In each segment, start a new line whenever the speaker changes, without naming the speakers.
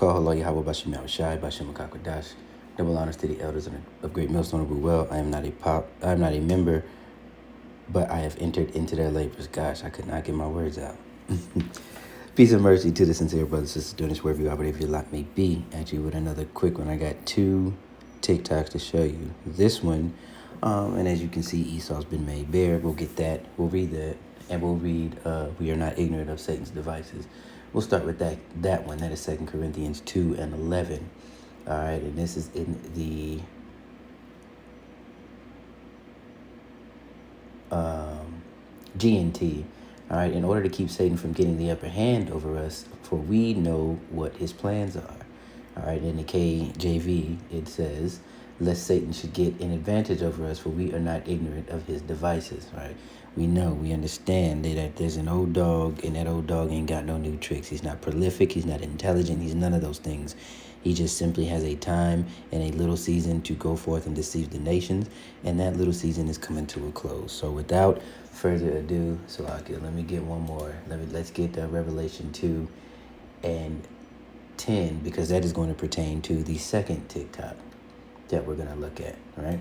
call Allah Yahweh Bashim Shai Bashim Makakwadash. Double honors to the elders of Great Millstone of Ruel. I am not a member, but I have entered into their labors. Gosh, I could not get my words out. Peace and mercy to the sincere brothers and sisters doing this wherever you are, whatever your lot may be. Actually, with another quick one, I got 2 TikToks to show you. This one, and as you can see, Esau's been made bare. We'll get that. We'll read that, and we'll read we are not ignorant of Satan's devices. We'll start with that one. That is 2 Corinthians 2:11. All right, and this is in the GNT. All right, in order to keep Satan from getting the upper hand over us, for we know what his plans are. All right, in the KJV, it says, lest Satan should get an advantage over us, for we are not ignorant of his devices. Right? We know, we understand that there's an old dog, and that old dog ain't got no new tricks. He's not prolific, he's not intelligent, he's none of those things. He just simply has a time and a little season to go forth and deceive the nations, and that little season is coming to a close. So without further ado, Salakia, let me get one more. Let's get Revelation 2 and 10, because that is going to pertain to the second TikTok that we're going to look at, all right?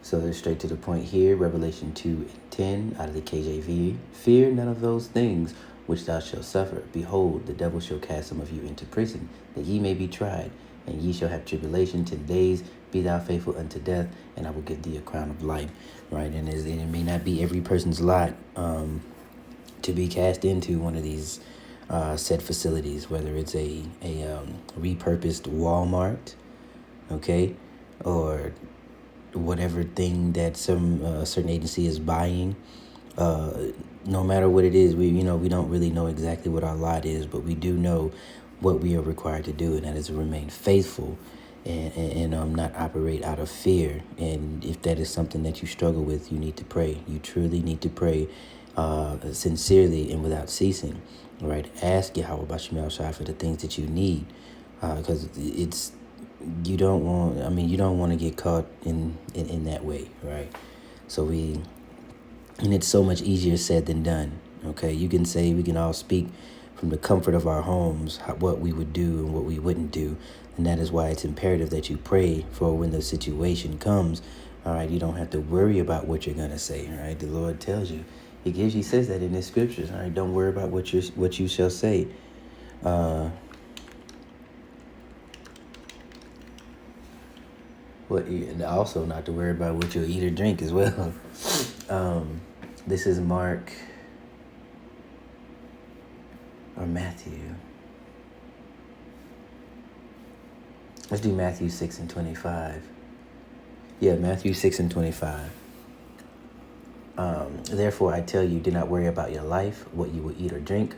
So they're straight to the point here, Revelation 2 and 10 out of the KJV. Fear none of those things which thou shalt suffer. Behold, the devil shall cast some of you into prison, that ye may be tried, and ye shall have tribulation 10 days. Be thou faithful unto death, and I will give thee a crown of life. Right? And it may not be every person's lot to be cast into one of these said facilities, whether it's a repurposed Walmart, okay, or whatever thing that some certain agency is buying. No matter what it is, we don't really know exactly what our lot is, but we do know what we are required to do, and that is to remain faithful and not operate out of fear. And if that is something that you struggle with, you need to pray. You truly need to pray sincerely and without ceasing. All right, ask Yahweh Bashim Shai for the things that you need, because you don't want to get caught in that way, right? And it's so much easier said than done. Okay, we can all speak from the comfort of our homes what we would do and what we wouldn't do, and that is why it's imperative that you pray for when the situation comes. All right, you don't have to worry about what you're gonna say. All right, the Lord tells you, He says that in His scriptures. All right, don't worry about what you shall say. And also not to worry about what you'll eat or drink as well. This is Mark or Matthew. Let's do Matthew 6 and 25. Yeah, Matthew 6 and 25. Therefore I tell you, do not worry about your life, what you will eat or drink,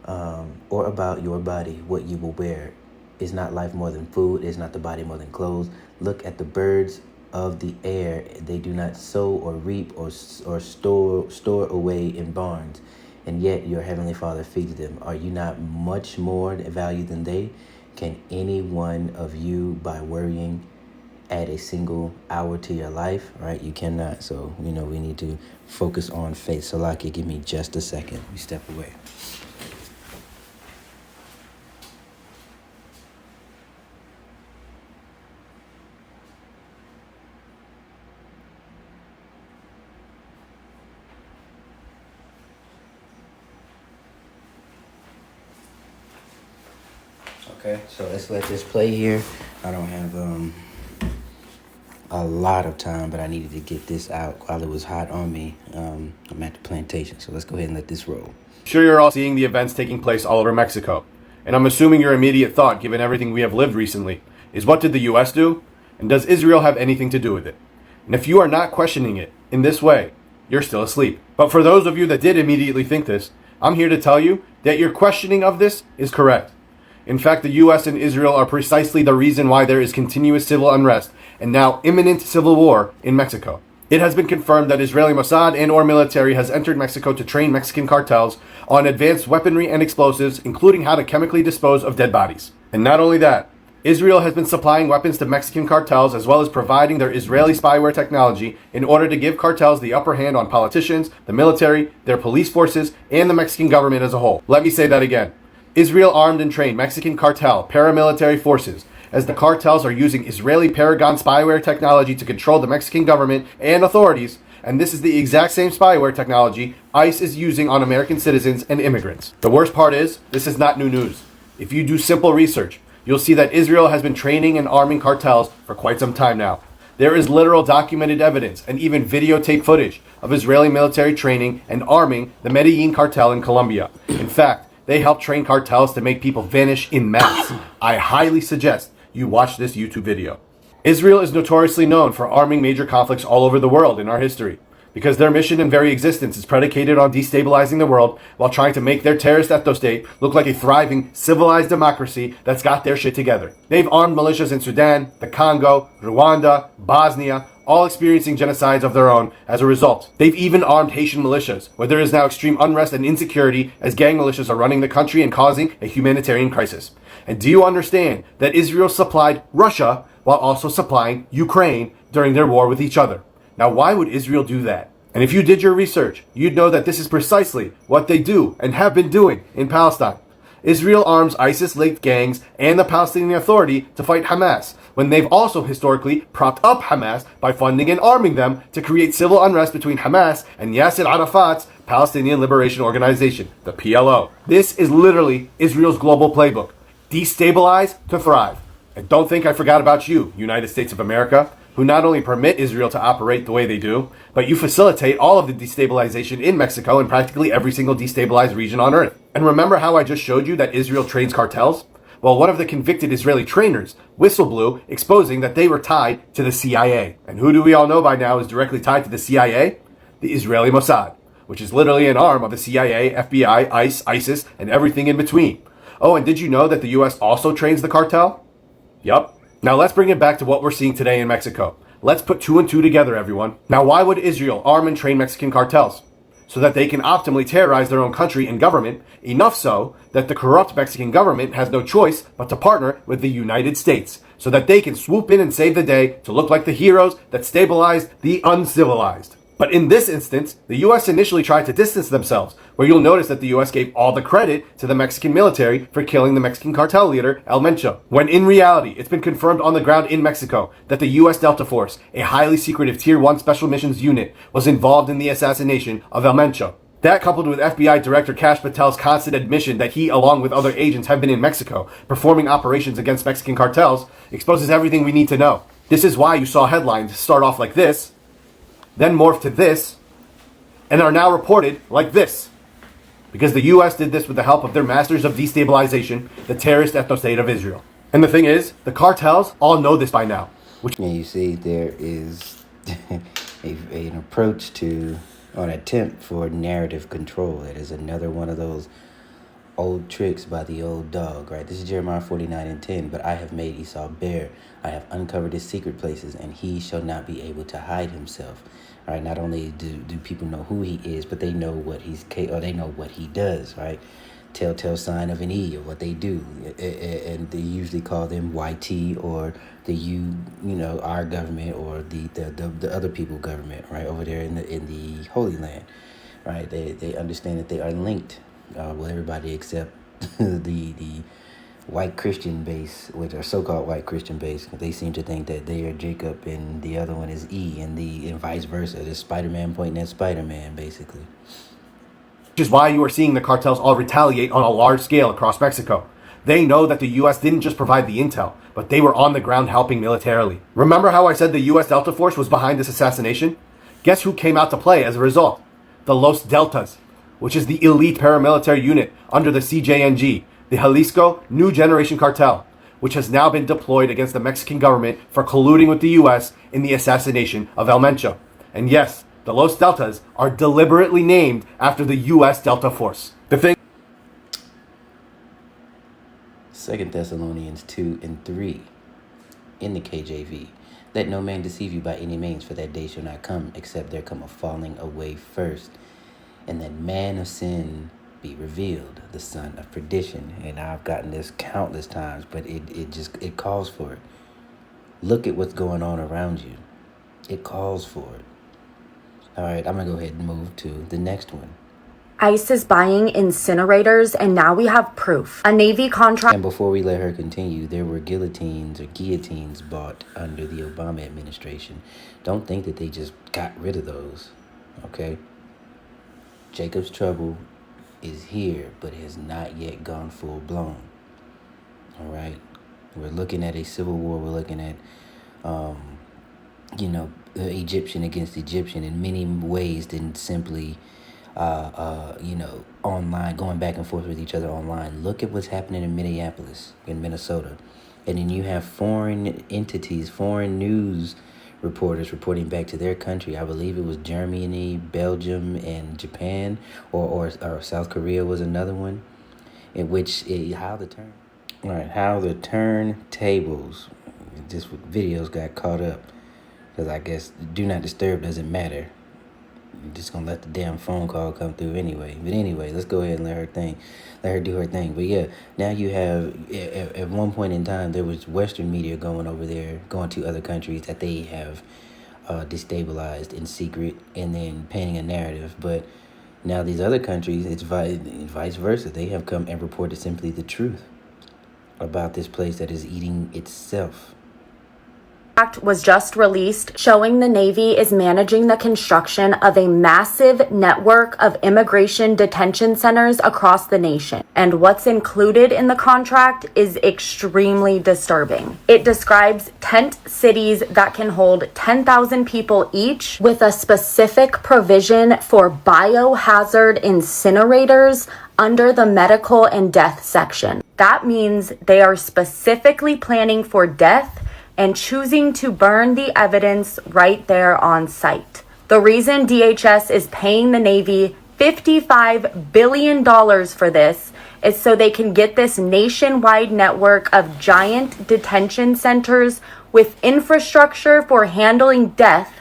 or about your body, what you will wear. Is not life more than food? Is not the body more than clothes? Look at the birds of the air. They do not sow or reap or store away in barns, and yet your heavenly Father feeds them. Are you not much more valued than they? Can any one of you, by worrying, add a single hour to your life? Right? You cannot. So we need to focus on faith. Salakia, give me just a second. We step away. Okay, so let's let this play here. I don't have a lot of time, but I needed to get this out while it was hot on me. I'm at the plantation, so let's go ahead and let this roll.
Sure, you're all seeing the events taking place all over Mexico, and I'm assuming your immediate thought, given everything we have lived recently, is what did the U.S. do, and does Israel have anything to do with it? And if you are not questioning it in this way, you're still asleep. But for those of you that did immediately think this, I'm here to tell you that your questioning of this is correct. In fact, the U.S. and Israel are precisely the reason why there is continuous civil unrest and now imminent civil war in Mexico. It has been confirmed that Israeli Mossad and or military has entered Mexico to train Mexican cartels on advanced weaponry and explosives, including how to chemically dispose of dead bodies. And not only that, Israel has been supplying weapons to Mexican cartels as well as providing their Israeli spyware technology in order to give cartels the upper hand on politicians, the military, their police forces, and the Mexican government as a whole. Let me say that again. Israel armed and trained Mexican cartel paramilitary forces as the cartels are using Israeli Paragon spyware technology to control the Mexican government and authorities, and this is the exact same spyware technology ICE is using on American citizens and immigrants. The worst part is, this is not new news. If you do simple research, you'll see that Israel has been training and arming cartels for quite some time now. There is literal documented evidence and even videotape footage of Israeli military training and arming the Medellin cartel in Colombia. In fact, they help train cartels to make people vanish in mass. I highly suggest you watch this YouTube video. Israel is notoriously known for arming major conflicts all over the world in our history, because their mission and very existence is predicated on destabilizing the world while trying to make their terrorist ethno-state look like a thriving, civilized democracy that's got their shit together. They've armed militias in Sudan, the Congo, Rwanda, Bosnia, all experiencing genocides of their own as a result. They've even armed Haitian militias, where there is now extreme unrest and insecurity as gang militias are running the country and causing a humanitarian crisis. And do you understand that Israel supplied Russia while also supplying Ukraine during their war with each other? Now, why would Israel do that? And if you did your research, you'd know that this is precisely what they do and have been doing in Palestine. Israel arms ISIS-linked gangs and the Palestinian Authority to fight Hamas, when they've also historically propped up Hamas by funding and arming them to create civil unrest between Hamas and Yasser Arafat's Palestinian Liberation Organization, the PLO. This is literally Israel's global playbook. Destabilize to thrive. And don't think I forgot about you, United States of America, who not only permit Israel to operate the way they do, but you facilitate all of the destabilization in Mexico and practically every single destabilized region on earth. And remember how I just showed you that Israel trains cartels? Well, one of the convicted Israeli trainers whistle-blew, exposing that they were tied to the CIA. And who do we all know by now is directly tied to the CIA? The Israeli Mossad, which is literally an arm of the CIA, FBI, ICE, ISIS, and everything in between. Oh, and did you know that the US also trains the cartel? Yup. Now let's bring it back to what we're seeing today in Mexico. Let's put two and two together, everyone. Now, why would Israel arm and train Mexican cartels? So that they can optimally terrorize their own country and government, enough so that the corrupt Mexican government has no choice but to partner with the United States, so that they can swoop in and save the day to look like the heroes that stabilized the uncivilized. But in this instance, the US initially tried to distance themselves, where you'll notice that the US gave all the credit to the Mexican military for killing the Mexican cartel leader, El Mencho. When in reality, it's been confirmed on the ground in Mexico that the US Delta Force, a highly secretive Tier 1 Special Missions unit, was involved in the assassination of El Mencho. That, coupled with FBI Director Kash Patel's constant admission that he, along with other agents, have been in Mexico performing operations against Mexican cartels, exposes everything we need to know. This is why you saw headlines start off like this, then morph to this, and are now reported like this. Because the US did this with the help of their masters of destabilization, the terrorist ethno-state of Israel. And the thing is, the cartels all know this by now.
And you see there is an approach to, or an attempt for narrative control. It is another one of those old tricks by the old dog, right? This is Jeremiah 49:10. But I have made Esau bare. I have uncovered his secret places, and he shall not be able to hide himself. Right? Not only do people know who he is, but they know what they know what he does, right? Telltale sign of an E, or what they do. And they usually call them YT, or our government, or the other people government, right? Over there in the Holy Land, right? They understand that they are linked, with everybody except the white Christian base, which are so-called white Christian base. They seem to think that they are Jacob and the other one is E, and vice versa. There's Spider-Man pointing at Spider-Man, basically.
Which is why you are seeing the cartels all retaliate on a large scale across Mexico. They know that the US didn't just provide the intel, but they were on the ground helping militarily. Remember how I said the US Delta Force was behind this assassination? Guess who came out to play as a result? The Los Deltas, which is the elite paramilitary unit under the CJNG, the Jalisco New Generation Cartel, which has now been deployed against the Mexican government for colluding with the US in the assassination of El Mencho. And yes, the Los Deltas are deliberately named after the US Delta Force. The thing
2 Thessalonians 2:3 in the KJV. Let no man deceive you by any means, for that day shall not come, except there come a falling away first, and that man of sin be revealed, the son of perdition. And I've gotten this countless times, but it calls for it. Look at what's going on around you. It calls for it. All right, I'm going to go ahead and move to the next one.
ICE is buying incinerators, and now we have proof. A Navy contract.
And before we let her continue, there were guillotines bought under the Obama administration. Don't think that they just got rid of those, okay? Jacob's trouble is here, but has not yet gone full blown. All right, we're looking at a civil war. We're looking at, Egyptian against Egyptian in many ways than simply, online, going back and forth with each other online. Look at what's happening in Minneapolis, in Minnesota, and then you have foreign entities, foreign news reporters reporting back to their country. I believe it was Germany, Belgium, and Japan, or South Korea was another one, in which how the turntables, just videos got caught up, because I guess do not disturb doesn't matter. You're just gonna let the damn phone call come through anyway. But anyway, let's go ahead and let her do her thing. But yeah, now you have, at one point in time, there was Western media going over there, going to other countries that they have destabilized in secret, and then painting a narrative. But now these other countries, it's vice versa. They have come and reported simply the truth about this place that is eating itself.
Was just released showing the Navy is managing the construction of a massive network of immigration detention centers across the nation. And what's included in the contract is extremely disturbing. It describes tent cities that can hold 10,000 people each, with a specific provision for biohazard incinerators under the medical and death section. That means they are specifically planning for death and choosing to burn the evidence right there on site. The reason DHS is paying the Navy $55 billion for this is so they can get this nationwide network of giant detention centers with infrastructure for handling death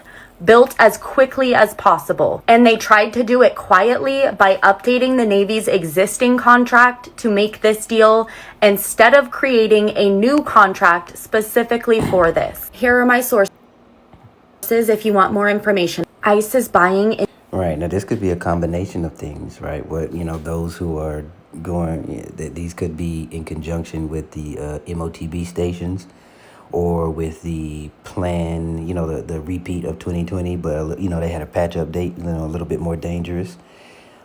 built as quickly as possible. And they tried to do it quietly by updating the Navy's existing contract to make this deal instead of creating a new contract specifically for this. Here are my sources if you want more information. ICE is buying.
Right, now this could be a combination of things, right? What, those who are going, that these could be in conjunction with the MOTB stations, or with the plan, the repeat of 2020, but, they had a patch update, a little bit more dangerous,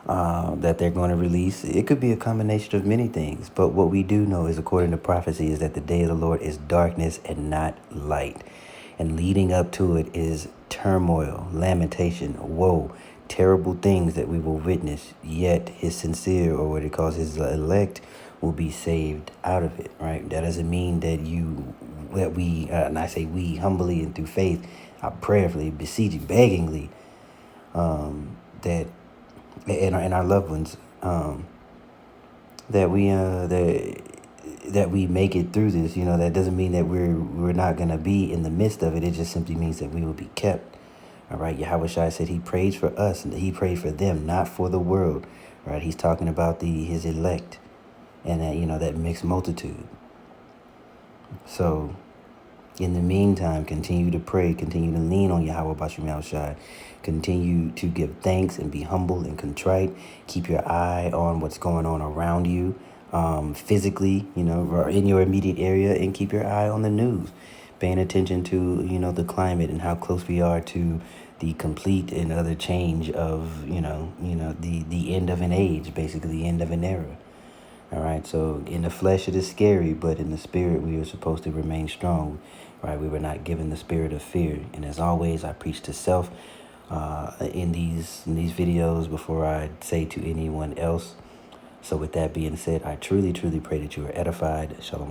that they're going to release. It could be a combination of many things, but what we do know is, according to prophecy, is that the day of the Lord is darkness and not light. And leading up to it is turmoil, lamentation, woe, terrible things that we will witness, yet his sincere, or what it calls his elect, will be saved out of it, right? That doesn't mean that we, and I say we, humbly and through faith, prayerfully, beseeching, beggingly, that, and our loved ones, that we make it through this. That doesn't mean that we're not going to be in the midst of it. It just simply means that we will be kept. All right, Yahweh Shai said he prays for us, and that he prayed for them, not for the world. Right, he's talking about his elect, and that that mixed multitude. So, in the meantime, continue to pray, continue to lean on Yahweh Bashim Yahushai, continue to give thanks and be humble and contrite. Keep your eye on what's going on around you, physically, or in your immediate area, and keep your eye on the news, paying attention to, the climate and how close we are to the complete and utter change of, the end of an age, basically the end of an era. All right, so in the flesh it is scary, but in the spirit we are supposed to remain strong. Right, we were not given the spirit of fear. And as always, I preach to self in these videos before I say to anyone else. So with that being said, I truly, truly pray that you are edified. Shalom.